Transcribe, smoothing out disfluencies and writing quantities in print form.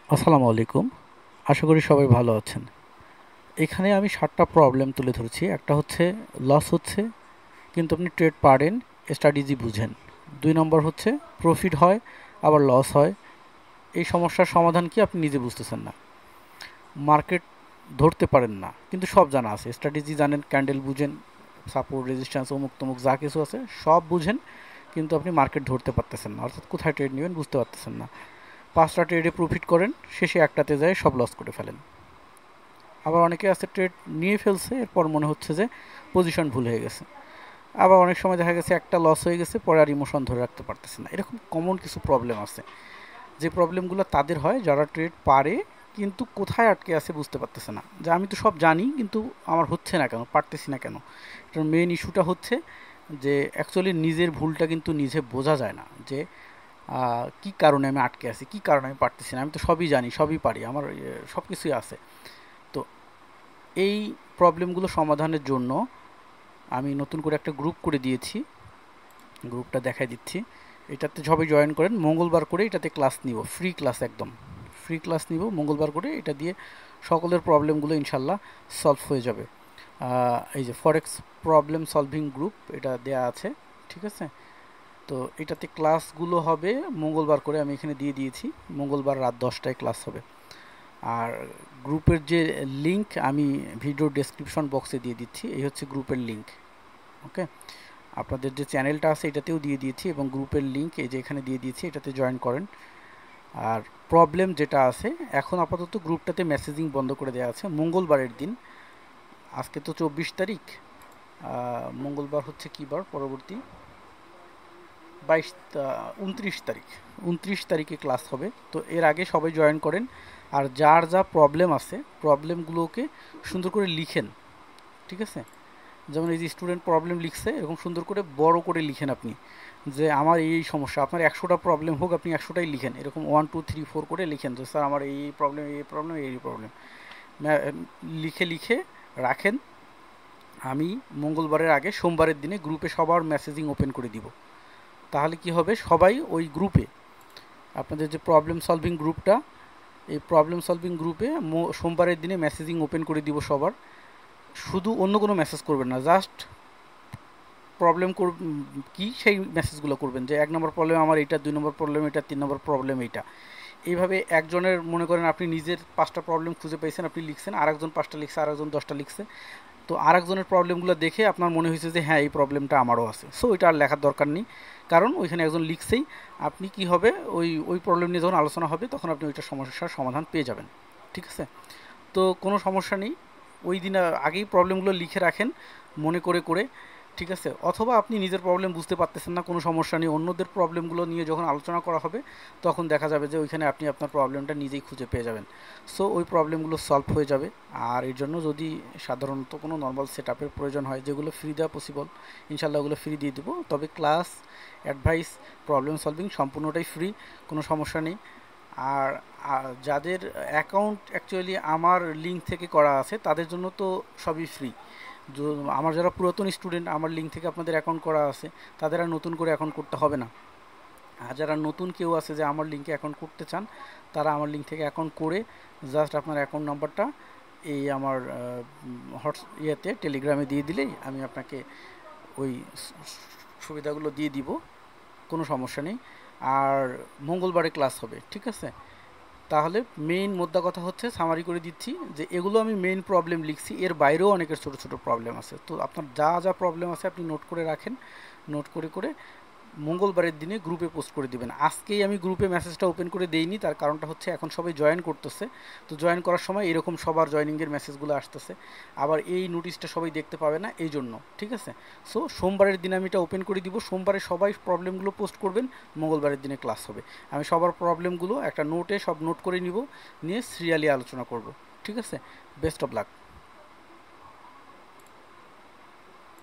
আসসালামু আলাইকুম। আশা করি সবাই ভালো আছেন। এখানে আমি ৭টা প্রবলেম তুলে ধরেছি। একটা হচ্ছে লস হচ্ছে কিন্তু আপনি ট্রেড পারেন, স্ট্র্যাটেজি বুঝেন। ২ নম্বর হচ্ছে প্রফিট হয় আবার লস হয়। এই সমস্যার সমাধান কি আপনি নিজে বুঝতেছেন না। মার্কেট ধরতে পারেন না কিন্তু সব জানা আছে। স্ট্র্যাটেজি জানেন, ক্যান্ডেল বুঝেন, সাপোর্ট রেজিস্ট্যান্স অমুক তমুক যা কিছু আছে সব বুঝেন, কিন্তু আপনি মার্কেট ধরতে পারতেছেন না, অর্থাৎ কোথায় ট্রেড নেবেন বুঝতে পারতেছেন না। ৫টা ট্রেডে প্রফিট করেন, শেষে একটাতে যায় সব লস করে ফেলেন। আবার অনেকে আছে ট্রেড নিয়ে ফেলছে, এরপর মনে হচ্ছে যে পজিশন ভুল হয়ে গেছে। আবার অনেক সময় দেখা গেছে একটা লস হয়ে গেছে, পরে আর ইমোশন ধরে রাখতে পারতেছে না। এরকম কমন কিছু প্রবলেম আছে, যে প্রবলেমগুলো তাদের হয় যারা ট্রেড পারে কিন্তু কোথায় আটকে আছে বুঝতে পারতেছে না। যে আমি তো সব জানি কিন্তু আমার হচ্ছে না কেন, পারতেছি না কেন। এটার মেন ইস্যুটা হচ্ছে যে অ্যাকচুয়ালি নিজের ভুলটা কিন্তু নিজে বোঝা যায় না, যে কী কারণে আমি আটকে আছি, কী কারণে আমি পারতেছি না। আমি তো সবই জানি, সবই পারি, আমার সব কিছুই আছে। তো এই প্রবলেমগুলো সমাধানের জন্য আমি নতুন করে একটা গ্রুপ করে দিয়েছি। গ্রুপটা দেখাই দিচ্ছি। এটাতে সবাই জয়েন করেন। মঙ্গলবার করে এটাতে ক্লাস নিব, ফ্রি ক্লাস, একদম ফ্রি ক্লাস নিব মঙ্গলবার করে। এটা দিয়ে সকলের প্রবলেমগুলো ইনশাল্লাহ সলভ হয়ে যাবে। এই যে ফরেক্স প্রবলেম সলভিং গ্রুপ, এটা দেয়া আছে, ঠিক আছে। তো এটাতে ক্লাসগুলো হবে মঙ্গলবার করে, আমি এখানে দিয়ে দিয়েছি। মঙ্গলবার রাত 10টায় ক্লাস হবে। আর গ্রুপের যে লিংক আমি ভিডিও ডেসক্রিপশন বক্সে দিয়ে দিচ্ছি। এই হচ্ছে গ্রুপের লিংক। ওকে, আপনাদের যে চ্যানেলটা আছে এটাতেও দিয়ে দিয়েছি, এবং গ্রুপের লিংক এই যে এখানে দিয়ে দিয়েছি, এটাতে জয়েন করেন। আর প্রবলেম যেটা আছে, এখন আপাতত গ্রুপটাতে মেসেজিং বন্ধ করে দেওয়া আছে মঙ্গলবারের দিন। আজকে তো 24 তারিখ, মঙ্গলবার হচ্ছে কী বার পরবর্তী? 29 তারিখ। 29 তারিখে ক্লাস হবে। তো এর আগে সবাই জয়েন করেন। আর যার যা প্রবলেম আছে প্রবলেমগুলোকে সুন্দর করে লিখেন, ঠিক আছে। যেমন এই যে স্টুডেন্ট প্রবলেম লিখছে, এরকম সুন্দর করে বড় করে লিখেন আপনি, যে আমার এই সমস্যা। আপনার 100টা প্রবলেম হোক, আপনি 100টাই লিখেন, এরকম 1 2 3 4 করে লিখেন, যে স্যার আমার এই প্রবলেম, এই প্রবলেম, এই প্রবলেম। লিখে লিখে রাখেন। আমি মঙ্গলবারের আগে সোমবারের দিনে গ্রুপে সবার মেসেজিং ওপেন করে দিব। তাহলে কি হবে, সবাই ওই গ্রুপে, আপনাদের যে প্রবলেম সলভিং গ্রুপটা, এই প্রবলেম সলভিং গ্রুপে সোমবারের দিনে মেসেজিং ওপেন করে দিব সবার। শুধু অন্য কোনো মেসেজ করবেন না, জাস্ট প্রবলেম কি সেই মেসেজগুলো করবেন, যে 1 নম্বর প্রবলেম আমার এইটা, 2 নম্বর প্রবলেম এটা, 3 নম্বর প্রবলেম এইটা। এইভাবে একজনের, মনে করেন আপনি নিজের 5টা প্রবলেম খুঁজে পেয়েছেন, আপনি লিখছেন, আরেকজন 5টা লিখছে, আরেকজন 10টা লিখছে। তো আরেকজনের প্রবলেমগুলো দেখে আপনার মনে হয়েছে যে হ্যাঁ এই প্রবলেমটা আমারও আছে, সো ওইটা আর লেখার দরকার নেই, কারণ ওইখানে একজন লিখছেই। আপনি কি হবে, ওই ওই প্রবলেম নিয়ে যখন আলোচনা হবে তখন আপনি ওইটা সমস্যার সমাধান পেয়ে যাবেন, ঠিক আছে। তো কোনো সমস্যা নেই, ওই দিন আগেই প্রবলেমগুলো লিখে রাখেন মনে করে করে, ঠিক আছে। অথবা আপনি নিজের প্রবলেম বুঝতে পারতেছেন না, কোনো সমস্যা নেই, অন্যদের প্রবলেমগুলো নিয়ে যখন আলোচনা করা হবে তখন দেখা যাবে যে ওইখানে আপনি আপনার প্রবলেমটা নিজেই খুঁজে পেয়ে যাবেন। সো ওই প্রবলেমগুলো সলভ হয়ে যাবে। আর এর জন্য যদি সাধারণত কোনো নর্মাল সেট আপের প্রয়োজন হয়, যেগুলো ফ্রি দেওয়া পসিবল, ইনশাল্লাহ ওগুলো ফ্রি দিয়ে দেবো। তবে ক্লাস, অ্যাডভাইস, প্রবলেম সলভিং সম্পূর্ণটাই ফ্রি, কোনো সমস্যা নেই। আর যাদের অ্যাকাউন্ট অ্যাকচুয়ালি আমার লিঙ্ক থেকে করা আছে তাদের জন্য তো সবই ফ্রি। আমার যারা পুরাতন স্টুডেন্ট, আমার লিঙ্ক থেকে আপনাদের অ্যাকাউন্ট করা আছে, তাদের আর নতুন করে অ্যাকাউন্ট করতে হবে না। আর যারা নতুন কেউ আছে যে আমার লিঙ্কে অ্যাকাউন্ট করতে চান, তারা আমার লিঙ্ক থেকে অ্যাকাউন্ট করে জাস্ট আপনার অ্যাকাউন্ট নাম্বারটা এই আমার টেলিগ্রামে দিয়ে দিলেই আমি আপনাকে ওই সুবিধাগুলো দিয়ে দিব, কোনো সমস্যা নেই। আর মঙ্গলবারে ক্লাস হবে, ঠিক আছে। তাহলে মেইন মোদ্দা কথা হচ্ছে, সামারি করে দিচ্ছি, যে এগুলো আমি মেইন প্রবলেম লিখছি, এর বাইরেও অনেকের ছোটো ছোটো প্রবলেম আছে। তো আপনার যা যা প্রবলেম আছে আপনি নোট করে রাখেন, নোট করে করে মঙ্গলবারের দিনে গ্রুপে পোস্ট করে দিবেন। আজকেই আমি গ্রুপে মেসেজটা ওপেন করে দেইনি, তার কারণটা হচ্ছে এখন সবাই জয়েন করতেছে। তো জয়েন করার সময় এরকম সবার জয়েনিংয়ের মেসেজগুলো আসতেছে, আবার এই নোটিশটা সবাই দেখতে পাবে না, এই জন্য, ঠিক আছে। সো সোমবারের দিনে আমি এটা ওপেন করে দিব, সোমবারে সবাই প্রবলেমগুলো পোস্ট করবেন, মঙ্গলবারের দিনে ক্লাস হবে। আমি সবার প্রবলেমগুলো একটা নোটে সব নোট করে নিব, নিয়ে সিরিয়ালি আলোচনা করব, ঠিক আছে। Best of luck.